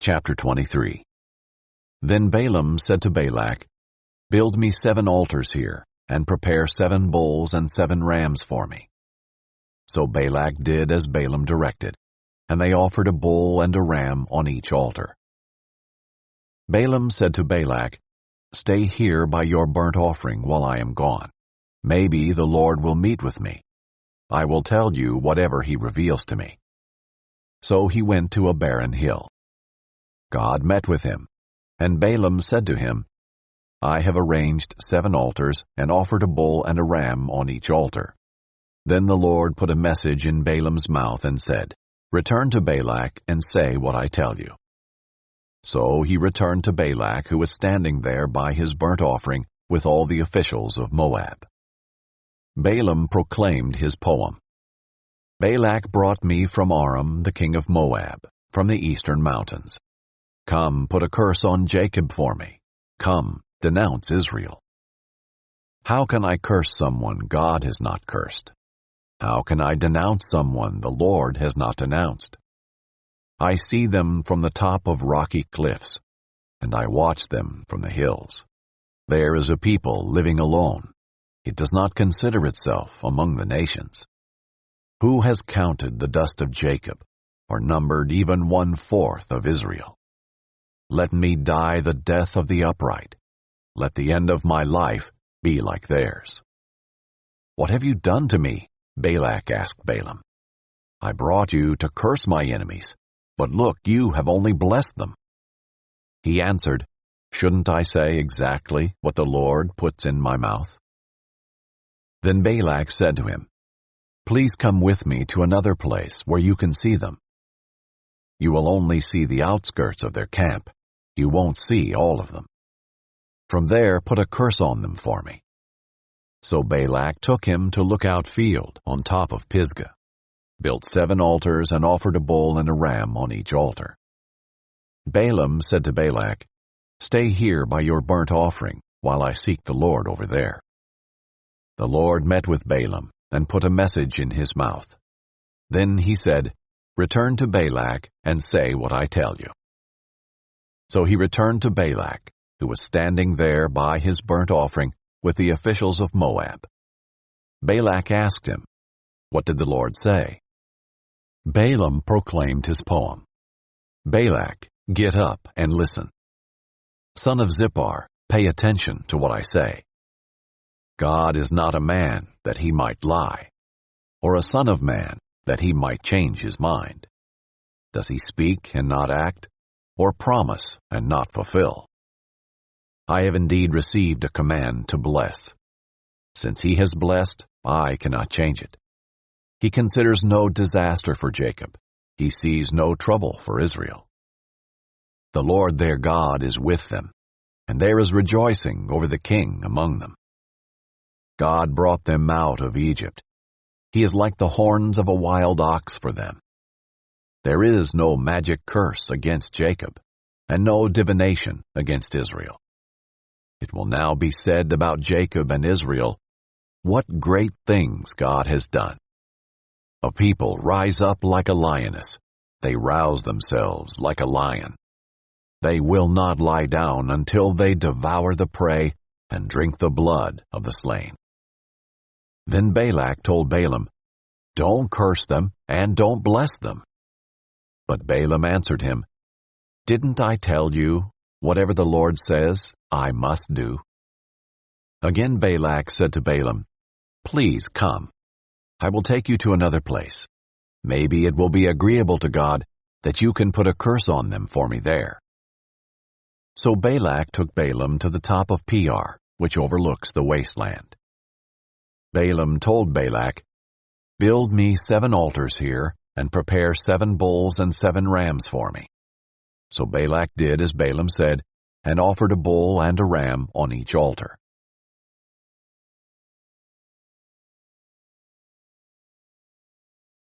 Chapter 23. Then Balaam said to Balak, "Build me 7 altars here, and prepare 7 bulls and 7 rams for me." So Balak did as Balaam directed, and they offered a bull and a ram on each altar. Balaam said to Balak, "Stay here by your burnt offering while I am gone. Maybe the Lord will meet with me. I will tell you whatever he reveals to me." So he went to a barren hill. God met with him, and Balaam said to him, "I have arranged 7 altars and offered a bull and a ram on each altar." Then the Lord put a message in Balaam's mouth and said, "Return to Balak and say what I tell you." So he returned to Balak, who was standing there by his burnt offering with all the officials of Moab. Balaam proclaimed his poem. Balak brought me from Aram, the king of Moab, from the eastern mountains. Come, put a curse on Jacob for me. Come, denounce Israel. How can I curse someone God has not cursed? How can I denounce someone the Lord has not denounced? I see them from the top of rocky cliffs, and I watch them from the hills. There is a people living alone. It does not consider itself among the nations. Who has counted the dust of Jacob, or numbered even 1/4 of Israel? Let me die the death of the upright. Let the end of my life be like theirs. What have you done to me? Balak asked Balaam. I brought you to curse my enemies, but look, you have only blessed them. He answered, Shouldn't I say exactly what the Lord puts in my mouth? Then Balak said to him, Please come with me to another place where you can see them. You will only see the outskirts of their camp. You won't see all of them. From there put a curse on them for me. So Balak took him to Lookout Field on top of Pisgah, built 7 altars and offered a bull and a ram on each altar. Balaam said to Balak, Stay here by your burnt offering while I seek the Lord over there. The Lord met with Balaam and put a message in his mouth. Then he said, Return to Balak and say what I tell you. So he returned to Balak, who was standing there by his burnt offering with the officials of Moab. Balak asked him, What did the Lord say? Balaam proclaimed his poem. Balak, get up and listen. Son of Zippor, pay attention to what I say. God is not a man that he might lie, or a son of man that he might change his mind. Does he speak and not act, or promise and not fulfill? I have indeed received a command to bless. Since he has blessed, I cannot change it. He considers no disaster for Jacob. He sees no trouble for Israel. The Lord their God is with them, and there is rejoicing over the king among them. God brought them out of Egypt. He is like the horns of a wild ox for them. There is no magic curse against Jacob, and no divination against Israel. It will now be said about Jacob and Israel, What great things God has done. A people rise up like a lioness. They rouse themselves like a lion. They will not lie down until they devour the prey and drink the blood of the slain. Then Balak told Balaam, Don't curse them and don't bless them. But Balaam answered him, Didn't I tell you, whatever the Lord says, I must do? Again Balak said to Balaam, Please come. I will take you to another place. Maybe it will be agreeable to God that you can put a curse on them for me there. So Balak took Balaam to the top of Peor, which overlooks the wasteland. Balaam told Balak, Build me 7 altars here, and prepare 7 bulls and 7 rams for me. So Balak did as Balaam said, and offered a bull and a ram on each altar.